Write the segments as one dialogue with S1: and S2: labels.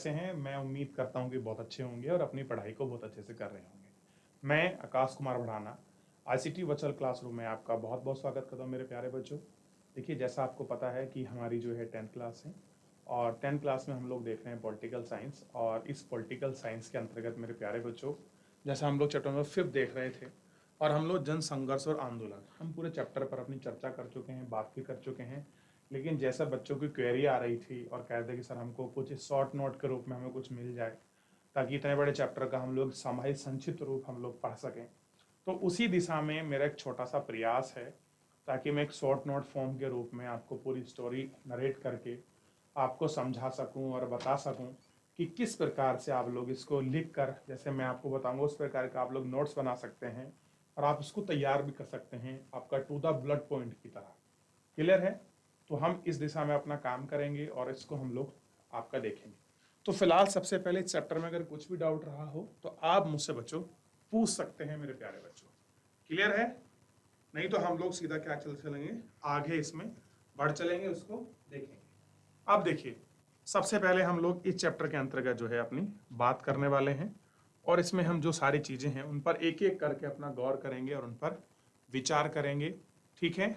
S1: कैसे हैं? मैं उम्मीद करता हूं कि बहुत अच्छे होंगे और अपनी पढ़ाई को बहुत अच्छे से कर रहे होंगे। मैं Akash Kumar Bhadana ICT virtual classroom में आपका बहुत बहुत स्वागत करता हूं मेरे प्यारे बच्चों। देखिए, जैसा आपको पता है कि हमारी जो है 10th क्लास है और 10th क्लास में हम लोग देख रहे हैं पॉलिटिकल साइंस। और इस पॉलिटिकल साइंस के अंतर्गत मेरे प्यारे बच्चों, जैसा हम लोग चैप्टर नंबर 5 देख रहे थे और हम लोग जन संघर्ष और आंदोलन, हम पूरे चैप्टर पर अपनी चर्चा कर चुके हैं, बात भी कर चुके हैं। लेकिन जैसा बच्चों की क्वेरी आ रही थी और कह रहे थे कि सर हमको कुछ शॉर्ट नोट के रूप में हमें कुछ मिल जाए ताकि इतने बड़े चैप्टर का हम लोग सामयिक संक्षिप्त रूप हम लोग पढ़ सकें, तो उसी दिशा में मेरा एक छोटा सा प्रयास है ताकि मैं एक शॉर्ट नोट फॉर्म के रूप में आपको पूरी स्टोरी नरेट करके आपको समझा सकूं और बता सकूं कि किस प्रकार से आप लोग इसको लिख कर, जैसे मैं आपको बताऊंगा उस प्रकार का आप लोग नोट्स बना सकते हैं और आप इसको तैयार भी कर सकते हैं आपका टू द ब्लड पॉइंट की तरह। क्लियर है? तो हम इस दिशा में अपना काम करेंगे और इसको हम लोग आपका देखेंगे। तो फिलहाल सबसे पहले इस चैप्टर में अगर कुछ भी डाउट रहा हो तो आप मुझसे बच्चों पूछ सकते हैं मेरे प्यारे बच्चों। क्लियर है? नहीं तो हम लोग सीधा क्या चलेंगे, आगे इसमें बढ़ चलेंगे, उसको देखेंगे। अब देखिए, सबसे पहले हम लोग इस चैप्टर के अंतर्गत जो है अपनी बात करने वाले हैं और इसमें हम जो सारी चीजें हैं उन पर एक एक करके अपना गौर करेंगे और उन पर विचार करेंगे। ठीक है?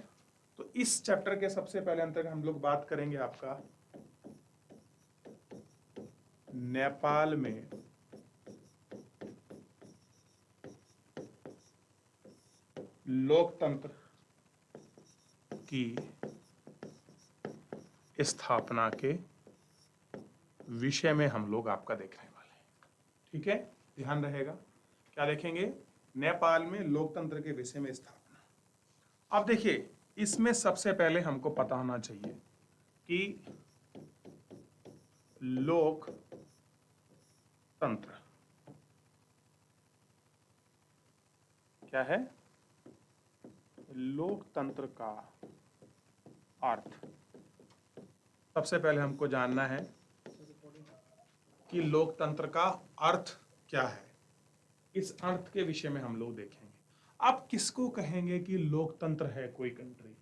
S1: तो इस चैप्टर के सबसे पहले अंतर्गत हम लोग बात करेंगे आपका नेपाल में लोकतंत्र की स्थापना के विषय में हम लोग आपका देखने वाले हैं। ठीक है? ध्यान रहेगा, क्या देखेंगे? नेपाल में लोकतंत्र के विषय में स्थापना। अब देखिए, इसमें सबसे पहले हमको पता होना चाहिए कि लोकतंत्र क्या है? लोकतंत्र का अर्थ सबसे पहले हमको जानना है कि लोकतंत्र का अर्थ क्या है। इस अर्थ के विषय में हम लोग देखेंगे। आप किसको कहेंगे कि लोकतंत्र है? कोई कंट्री,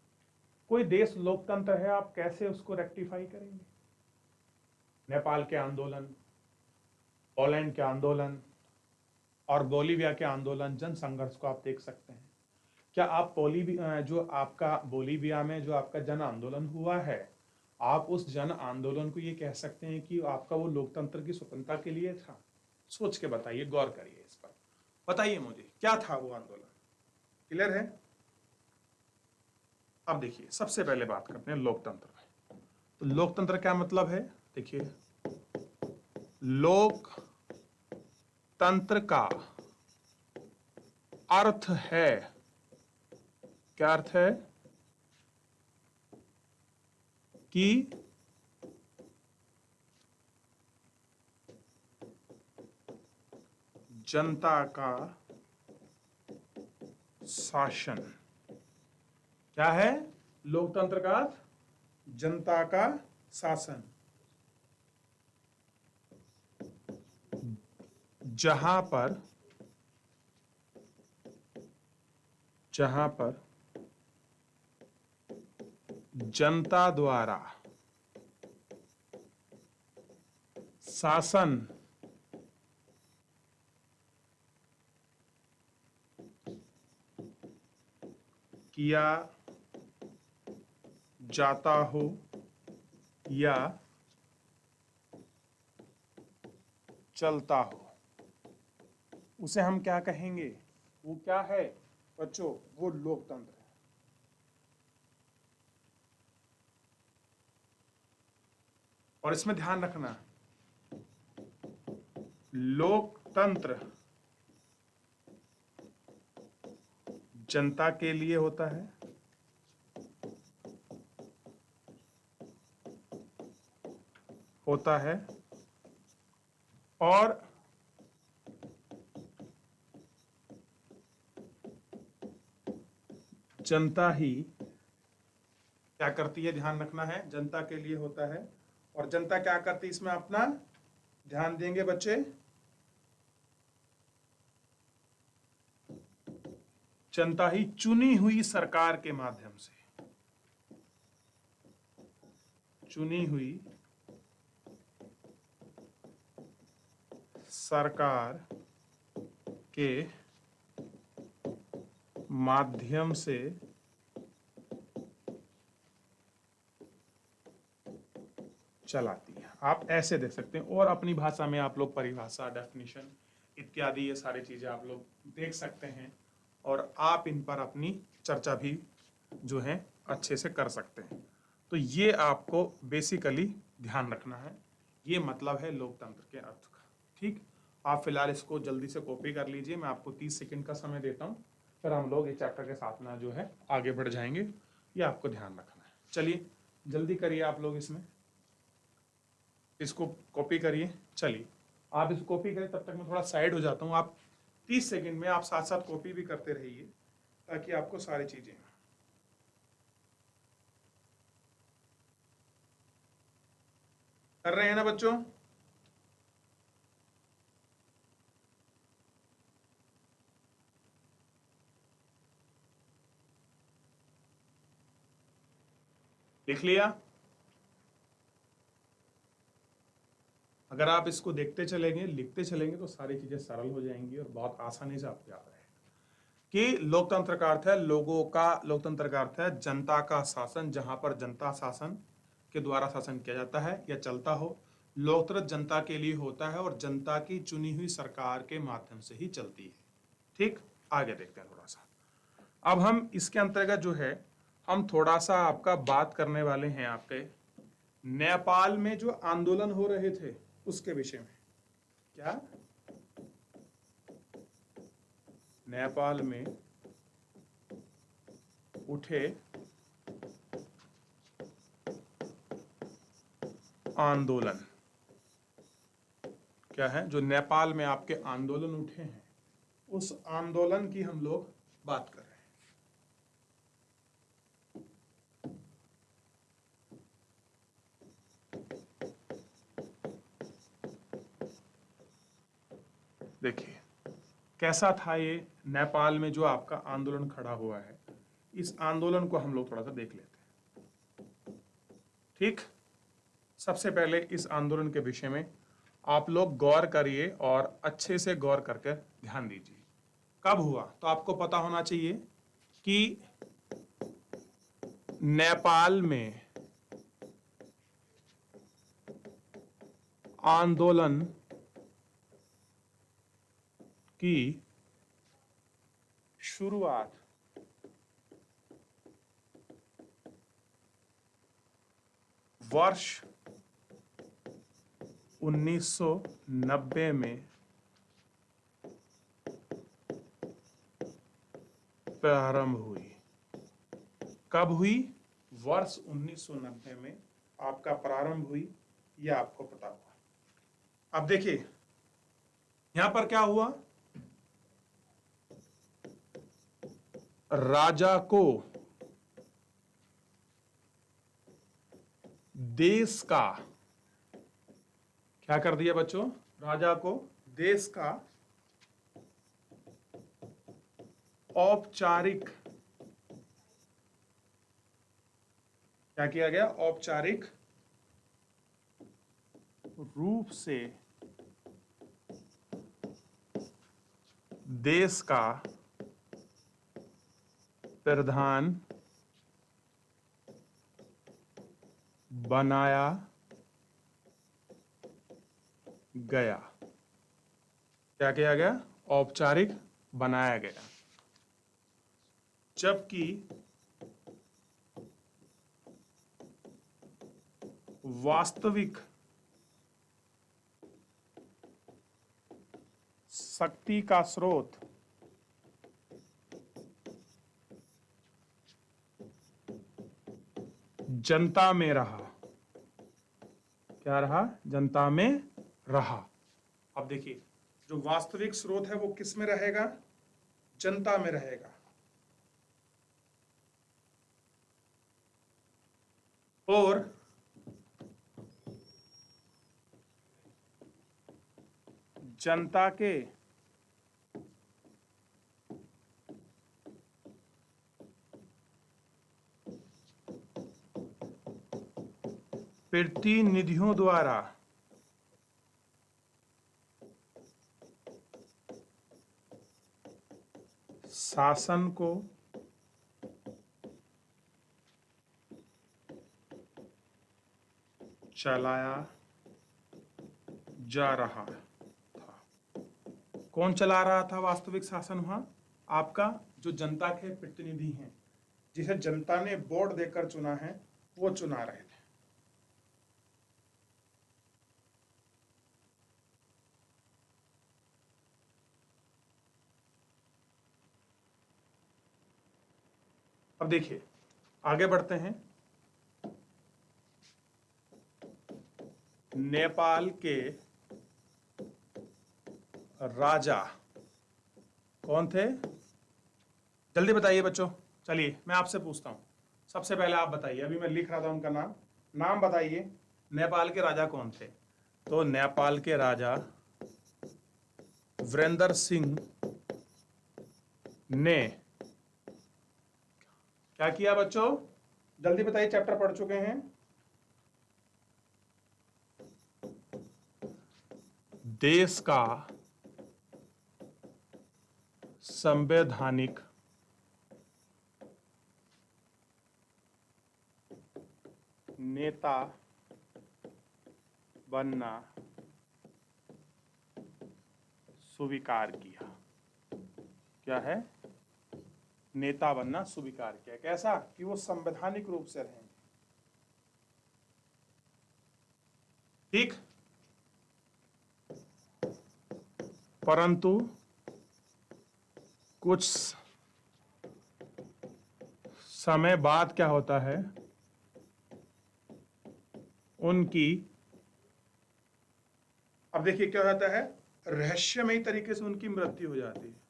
S1: कोई देश लोकतंत्र है, आप कैसे उसको रेक्टिफाई करेंगे? नेपाल के आंदोलन, पोलैंड के आंदोलन और बोलीविया के आंदोलन, जन संघर्ष को आप देख सकते हैं। क्या आप जो आपका बोलीविया में जो आपका जन आंदोलन हुआ है, आप उस जन आंदोलन को ये कह सकते हैं कि आपका वो लोकतंत्र की स्वतंत्रता के लिए था? सोच के बताइए, गौर करिए इस पर, बताइए मुझे क्या था वो आंदोलन। क्लियर है? अब देखिए, सबसे पहले बात करते हैं लोकतंत्र में। तो लोकतंत्र क्या मतलब है? देखिए, लोकतंत्र का अर्थ है, क्या अर्थ है? कि जनता का शासन। क्या है लोकतंत्र का अर्थ? जनता का शासन। जहां पर जनता द्वारा शासन किया जाता हो या चलता हो, उसे हम क्या कहेंगे? वो क्या है बच्चों? वो लोकतंत्र है। और इसमें ध्यान रखना, लोकतंत्र जनता के लिए होता है और जनता ही क्या करती है? ध्यान रखना है, जनता के लिए होता है। और जनता क्या करती है इसमें? अपना ध्यान देंगे बच्चे, जनता ही चुनी हुई सरकार के माध्यम से, चुनी हुई सरकार के माध्यम से चलाती है। आप ऐसे देख सकते हैं, और अपनी भाषा में आप लोग परिभाषा, डेफिनेशन इत्यादि ये सारी चीजें आप लोग देख सकते हैं, और आप इन पर अपनी चर्चा भी जो है अच्छे से कर सकते हैं। तो ये आपको बेसिकली ध्यान रखना है, ये मतलब है लोकतंत्र के अर्थ का। ठीक, आप फिलहाल इसको जल्दी से कॉपी कर लीजिए, मैं आपको 30 सेकंड का समय देता हूँ, फिर हम लोग इस चैप्टर के साथ में जो है आगे बढ़ जाएंगे। ये आपको ध्यान रखना है। चलिए जल्दी करिए आप लोग, इसको कॉपी करिए। चलिए आप इसको कॉपी करें, तब तक मैं थोड़ा साइड हो जाता हूँ। आप 30 सेकंड में आप साथ साथ कॉपी भी करते रहिए, ताकि आपको सारी चीजें कर रहे हैं ना बच्चों। लिख लिया? अगर आप इसको देखते चलेंगे, लिखते चलेंगे, तो सारी चीजें सरल हो जाएंगी और बहुत आसानी से आपको याद रहेगा कि लोकतंत्र का अर्थ है लोगों का, लोकतंत्र का अर्थ है जनता का शासन, जहां पर जनता शासन के द्वारा शासन किया जाता है या चलता हो। लोकतंत्र जनता के लिए होता है और जनता की चुनी हुई सरकार के माध्यम से ही चलती है। ठीक, आगे देखते हैं थोड़ा सा। अब हम इसके अंतर्गत जो है हम थोड़ा सा आपका बात करने वाले हैं आपके नेपाल में जो आंदोलन हो रहे थे उसके विषय में। क्या नेपाल में उठे आंदोलन, क्या है जो नेपाल में आपके आंदोलन उठे हैं, उस आंदोलन की हम लोग बात कर रहे हैं। देखिए कैसा था ये नेपाल में जो आपका आंदोलन खड़ा हुआ है, इस आंदोलन को हम लोग थोड़ा सा देख लेते हैं। ठीक, सबसे पहले इस आंदोलन के विषय में आप लोग गौर करिए और अच्छे से गौर करके ध्यान दीजिए। कब हुआ, तो आपको पता होना चाहिए कि नेपाल में आंदोलन की शुरुआत वर्ष 1990 में प्रारंभ हुई। कब हुई? वर्ष 1990 में आपका प्रारंभ हुई, यह आपको पता हुआ। अब देखिए यहां पर क्या हुआ, राजा को देश का, क्या कर दिया बच्चों, राजा को देश का औपचारिक, क्या किया गया, औपचारिक रूप से देश का प्रधान बनाया गया। क्या किया गया, औपचारिक बनाया गया। जबकि वास्तविक शक्ति का स्रोत जनता में रहा। क्या रहा, जनता में रहा। अब देखिए जो वास्तविक स्रोत है वो किस में रहेगा, जनता में रहेगा। और जनता के प्रतिनिधियों द्वारा शासन को चलाया जा रहा था। कौन चला रहा था वास्तविक शासन? वहां आपका जो जनता के प्रतिनिधि हैं, जिसे जनता ने वोट देकर चुना है, वो चुना रहे थे। अब देखिए आगे बढ़ते हैं। नेपाल के राजा कौन थे? जल्दी बताइए बच्चों। चलिए मैं आपसे पूछता हूं, सबसे पहले आप बताइए। अभी मैं लिख रहा था उनका नाम, नाम बताइए। नेपाल के राजा कौन थे? तो नेपाल के राजा वीरेंद्र सिंह ने क्या किया बच्चों? जल्दी बताइए, चैप्टर पढ़ चुके हैं। देश का संवैधानिक नेता बनना स्वीकार किया। क्या है? नेता बनना स्वीकार किया। कैसा? कि वो संवैधानिक रूप से रहेंगे। ठीक। परंतु कुछ समय बाद क्या होता है, उनकी, अब देखिए क्या होता है, रहस्यमयी तरीके से उनकी मृत्यु हो जाती है।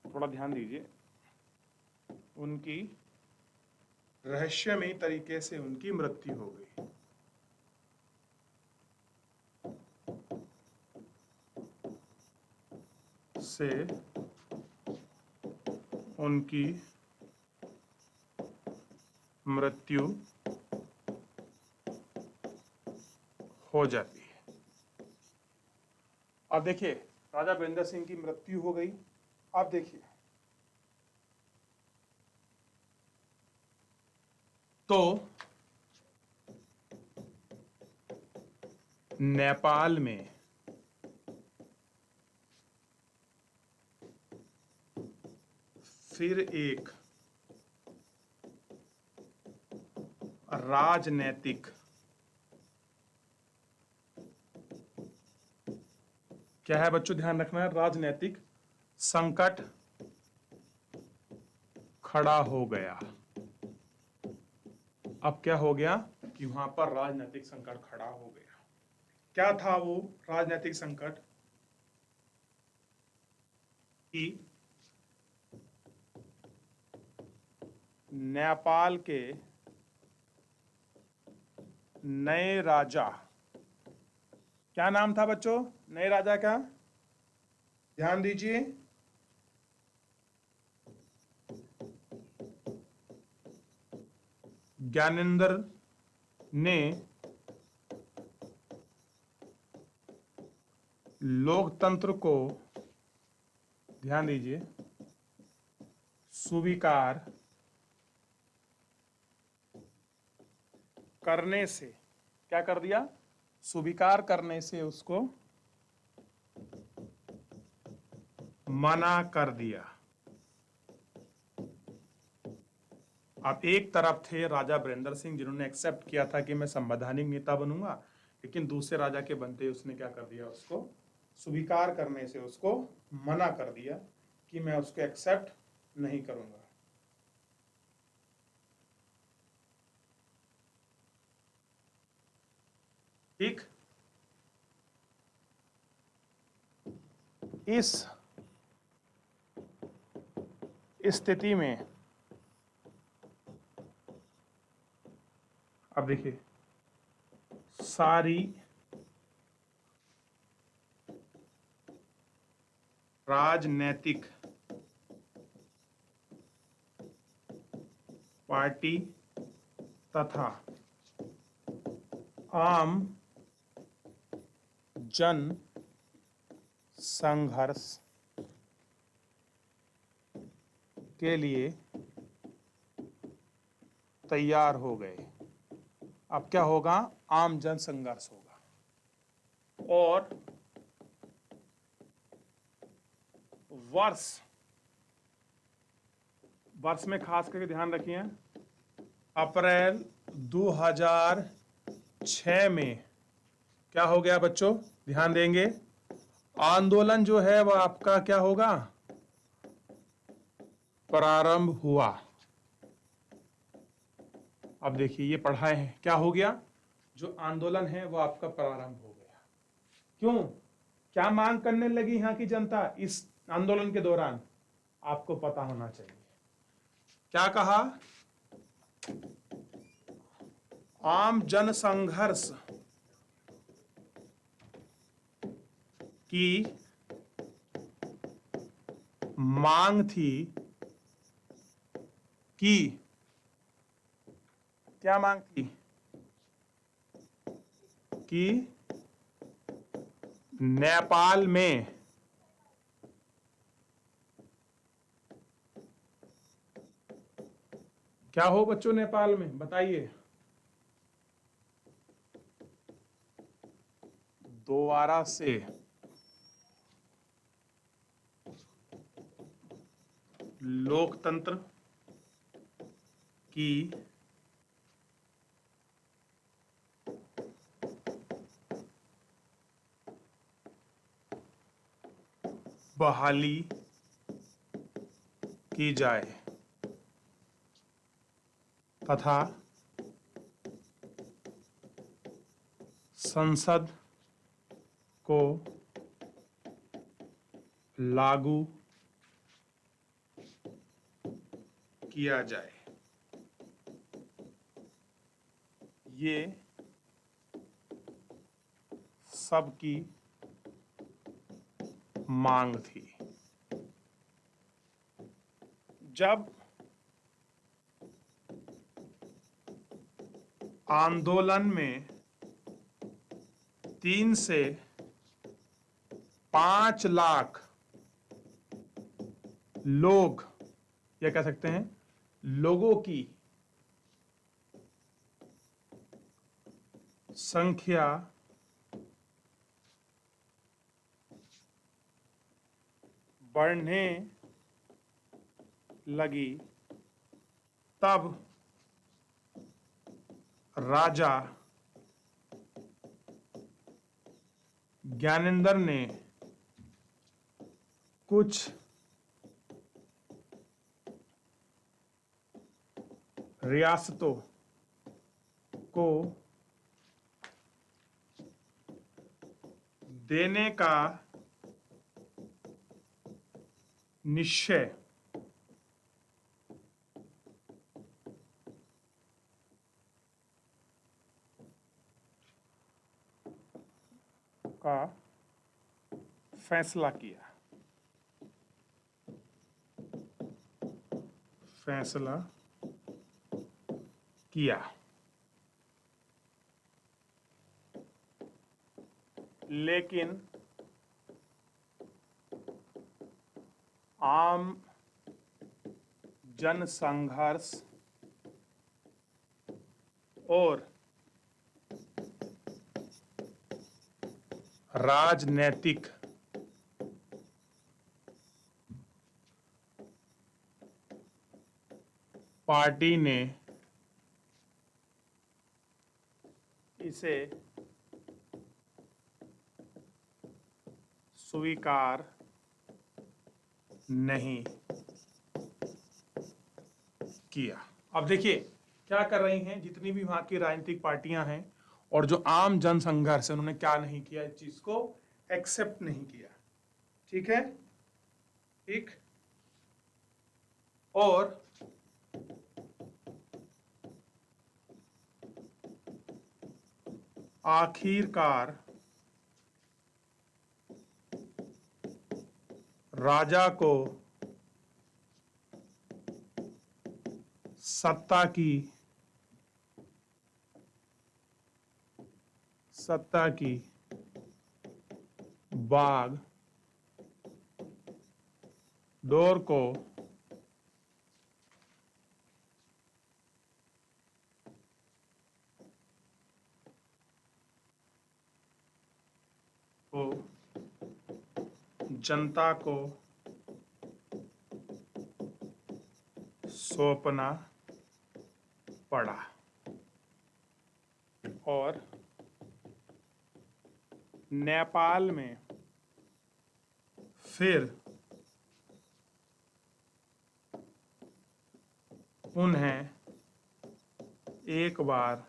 S1: थोड़ा ध्यान दीजिए। उनकी रहस्यमयी तरीके से उनकी मृत्यु हो गई। से उनकी मृत्यु हो जाती है। अब देखिए राजा वीरेंद्र सिंह की मृत्यु हो गई। अब देखिए तो नेपाल में फिर एक राजनैतिक, क्या है बच्चों ध्यान रखना है, राजनैतिक संकट खड़ा हो गया। अब क्या हो गया कि वहां पर राजनीतिक संकट खड़ा हो गया। क्या था वो राजनीतिक संकट? कि नेपाल के नए राजा, क्या नाम था बच्चों नए राजा का? ध्यान दीजिए। ज्ञानेंद्र ने लोकतंत्र को, ध्यान दीजिए, स्वीकार करने से, क्या कर दिया? स्वीकार करने से उसको मना कर दिया। अब एक तरफ थे राजा वीरेंद्र सिंह जिन्होंने एक्सेप्ट किया था कि मैं संवैधानिक नेता बनूंगा, लेकिन दूसरे राजा के बनते उसने क्या कर दिया, उसको स्वीकार करने से उसको मना कर दिया कि मैं उसको एक्सेप्ट नहीं करूंगा। ठीक। इस स्थिति में अब देखिए सारी राजनैतिक पार्टी तथा आम जन संघर्ष के लिए तैयार हो गए। अब क्या होगा? आम जन संघर्ष होगा। और वर्ष में खास करके ध्यान रखिए, अप्रैल 2006 में क्या हो गया बच्चों? ध्यान देंगे, आंदोलन जो है वह आपका क्या होगा? प्रारंभ हुआ। अब देखिए, ये पढ़ाए हैं, क्या हो गया? जो आंदोलन है वो आपका प्रारंभ हो गया। क्यों? क्या मांग करने लगी यहां की जनता इस आंदोलन के दौरान? आपको पता होना चाहिए। क्या कहा? आम जन संघर्ष की मांग थी कि, क्या मांग थी? कि नेपाल में क्या हो बच्चों? नेपाल में बताइए, दोबारा से लोकतंत्र की बहाली की जाए तथा संसद को लागू किया जाए। ये सबकी मांग थी। जब आंदोलन में 3 से 5 लाख लोग, या कह सकते हैं लोगों की संख्या बढ़ने लगी, तब राजा ज्ञानेंद्र ने कुछ रियासतों को देने का निश्चय का फैसला किया। लेकिन आम जन संघर्ष और राजनीतिक पार्टी ने इसे स्वीकार नहीं किया। अब देखिए क्या कर रही हैं जितनी भी वहां की राजनीतिक पार्टियां हैं और जो आम जन संघर्ष है, उन्होंने क्या नहीं किया? इस चीज को एक्सेप्ट नहीं किया। ठीक है, ठीक। और आखिरकार राजा को सत्ता की बाघ डोर को जनता को सौंपना पड़ा और नेपाल में फिर उन्हें एक बार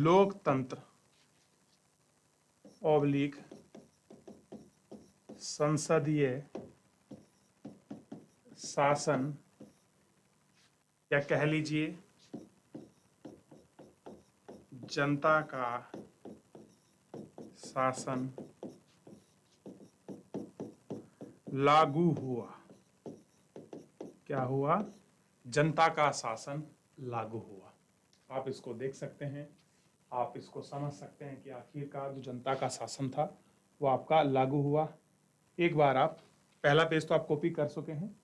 S1: लोकतंत्र ऑब्लिक संसदीय शासन, या कह लीजिए जनता का शासन लागू हुआ। क्या हुआ? जनता का शासन लागू हुआ। आप इसको देख सकते हैं, आप इसको समझ सकते हैं कि आखिरकार जो जनता का शासन था वो आपका लागू हुआ। एक बार आप पहला पेज तो आप कॉपी कर चुके हैं,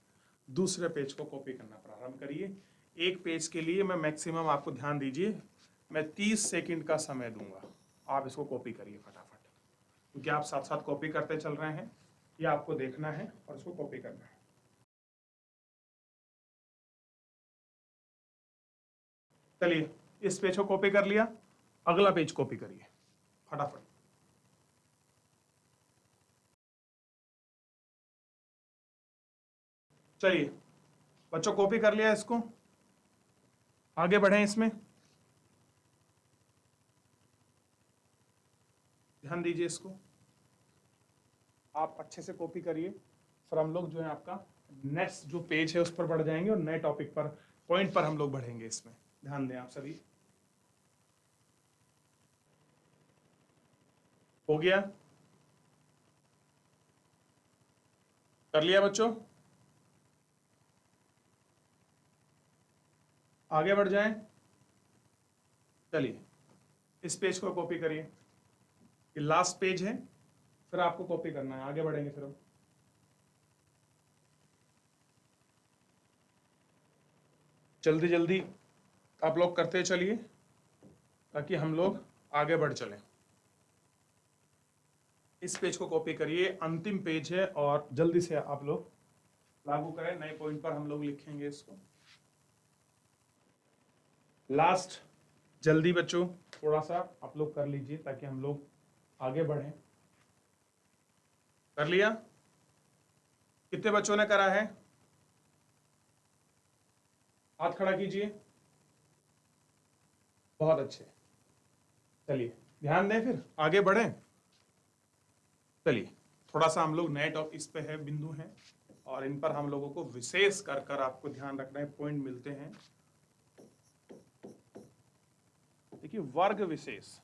S1: दूसरे पेज को कॉपी करना प्रारंभ करिए। एक पेज के लिए मैं मैक्सिमम, आपको ध्यान दीजिए, मैं 30 सेकंड का समय दूंगा। आप इसको कॉपी करिए फटाफट, क्योंकि आप साथ साथ कॉपी करते चल रहे हैं। ये आपको देखना है और इसको कॉपी करना है। चलिए, इस पेज को कॉपी कर लिया, अगला पेज कॉपी करिए फटाफट। चलिए बच्चों, कॉपी कर लिया इसको, आगे बढ़े। इसमें ध्यान दीजिए, इसको आप अच्छे से कॉपी करिए। फिर हम लोग जो है आपका नेक्स्ट जो पेज है उस पर बढ़ जाएंगे और नए टॉपिक पर, पॉइंट पर हम लोग बढ़ेंगे। इसमें ध्यान दें आप सभी। हो गया? कर लिया बच्चों? आगे बढ़ जाएं। चलिए इस पेज को कॉपी करिए, ये लास्ट पेज है, फिर आपको कॉपी करना है। आगे बढ़ेंगे फिर हम। जल्दी जल्दी आप लोग करते चलिए ताकि हम लोग आगे बढ़ चलें। इस पेज को कॉपी करिए, अंतिम पेज है, और जल्दी से आप लोग लागू करें। नए पॉइंट पर हम लोग लिखेंगे इसको। लास्ट, जल्दी बच्चों थोड़ा सा आप लोग कर लीजिए ताकि हम लोग आगे बढ़ें। कर लिया? कितने बच्चों ने करा है? हाथ खड़ा कीजिए। बहुत अच्छे। चलिए ध्यान दें, फिर आगे बढ़ें। चलिए थोड़ा सा हम लोग नए टॉपिक इस पे है, बिंदु हैं, और इन पर हम लोगों को विशेष कर कर आपको ध्यान रखना है, पॉइंट मिलते हैं। देखिए, वर्ग विशेष,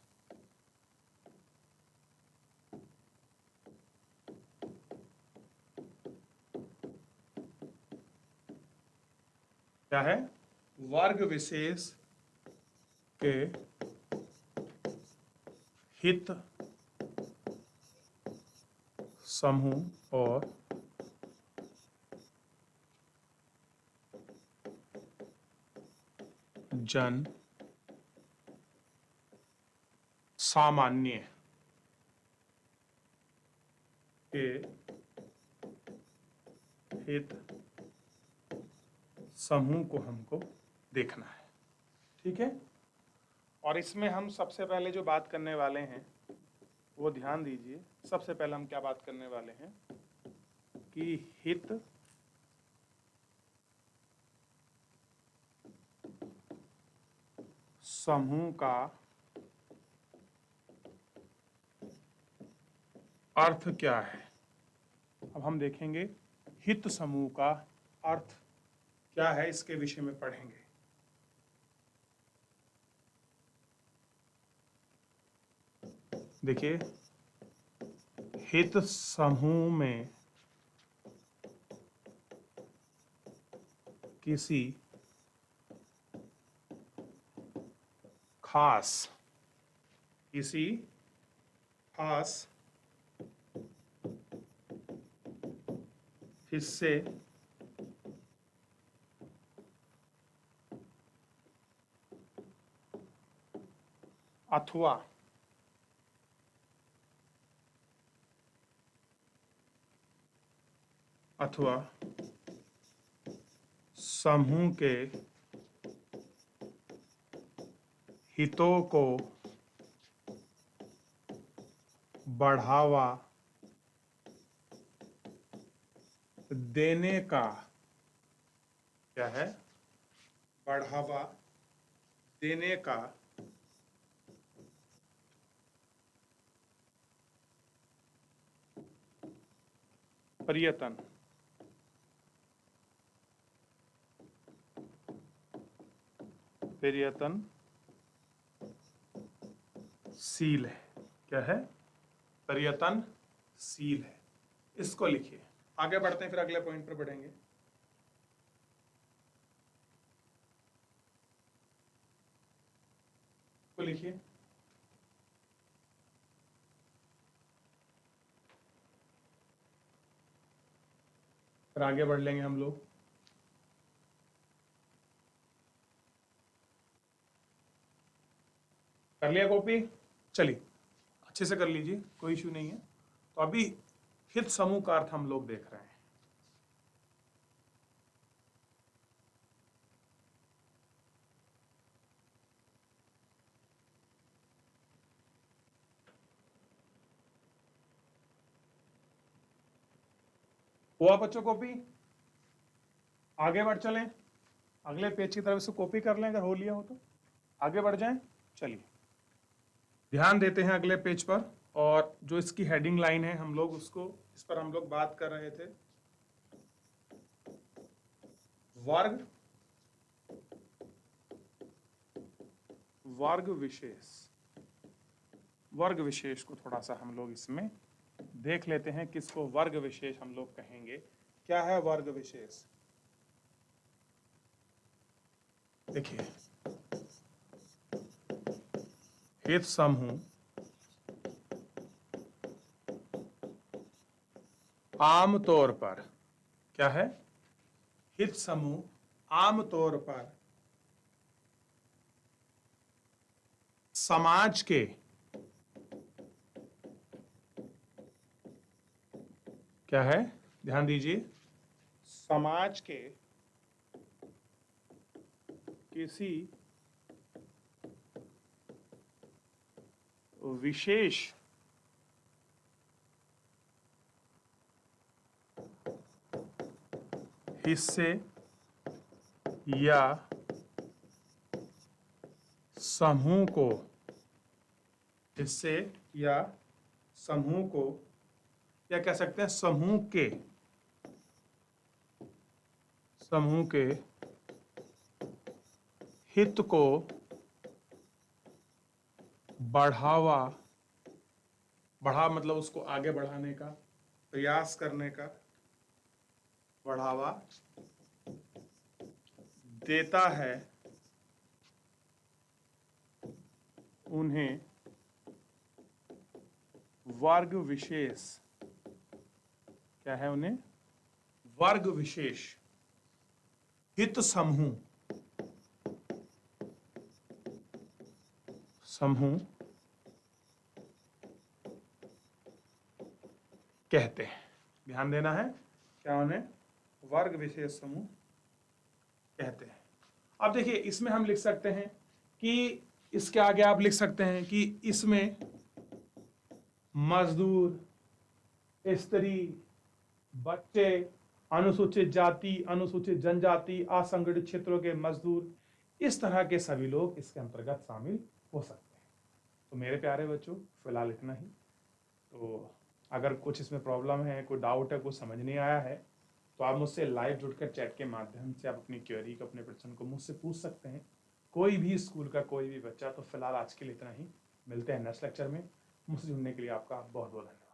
S1: क्या है? वर्ग विशेष के हित समूह और जन सामान्य के हित समूह को हमको देखना है। ठीक है? और इसमें हम सबसे पहले जो बात करने वाले हैं वो ध्यान दीजिए। सबसे पहले हम क्या बात करने वाले हैं कि हित समूह का अर्थ क्या है। अब हम देखेंगे हित समूह का अर्थ क्या है, इसके विषय में पढ़ेंगे। देखिए, हित समूह में किसी खास किसी खास हिस्से अथवा समूह के हितों को बढ़ावा देने का क्या है, बढ़ावा देने का प्रयत्नशील है। क्या है, प्रयत्नशील है। इसको लिखिए। आगे बढ़ते हैं, फिर अगले पॉइंट पर बढ़ेंगे। को लिखिए। फिर आगे बढ़ लेंगे हम लोग। कर लिया कॉपी? चलिए अच्छे से कर लीजिए, कोई इश्यू नहीं है। तो अभी हित समूह का अर्थ हम लोग देख रहे हैं। हुआ बच्चों कॉपी? आगे बढ़ चलें, अगले पेज की तरफ इसको कॉपी कर लें अगर हो लिया हो तो। आगे बढ़ जाएं। चलिए ध्यान देते हैं अगले पेज पर, और जो इसकी हेडिंग लाइन है हम लोग उसको, इस पर हम लोग बात कर रहे थे। वर्ग विशेष। वर्ग विशेष को थोड़ा सा हम लोग इसमें देख लेते हैं, किसको वर्ग विशेष हम लोग कहेंगे। क्या है वर्ग विशेष? देखिए, हित समूह आमतौर पर, क्या है, हित समूह आमतौर पर समाज के क्या है, ध्यान दीजिए, समाज के किसी विशेष हिस्से या समूह को, हिस्से या समूह को, या कह सकते हैं समूह के हित को बढ़ा मतलब उसको आगे बढ़ाने का प्रयास करने का, बढ़ावा देता है, उन्हें वर्ग विशेष, क्या है, उन्हें वर्ग विशेष हित समूह कहते हैं। ध्यान देना है, क्या उन्हें वर्ग विशेष समूह कहते हैं। अब देखिए इसमें हम लिख सकते हैं कि इसके आगे आप लिख सकते हैं कि इसमें मजदूर, स्त्री, बच्चे, अनुसूचित जाति, अनुसूचित जनजाति, असंगठित क्षेत्रों के मजदूर, इस तरह के सभी लोग इसके अंतर्गत शामिल हो सकते हैं। तो मेरे प्यारे बच्चों, फिलहाल इतना ही। तो अगर कुछ इसमें प्रॉब्लम है, कोई डाउट है, कुछ समझ नहीं आया है, तो आप मुझसे लाइव जुड़कर चैट के माध्यम से आप अपनी क्वेरी को, अपने प्रश्न को मुझसे पूछ सकते हैं। कोई भी स्कूल का कोई भी बच्चा। तो फिलहाल आज के लिए इतना ही, मिलते हैं नेक्स्ट लेक्चर में। मुझसे जुड़ने के लिए आपका बहुत बहुत धन्यवाद।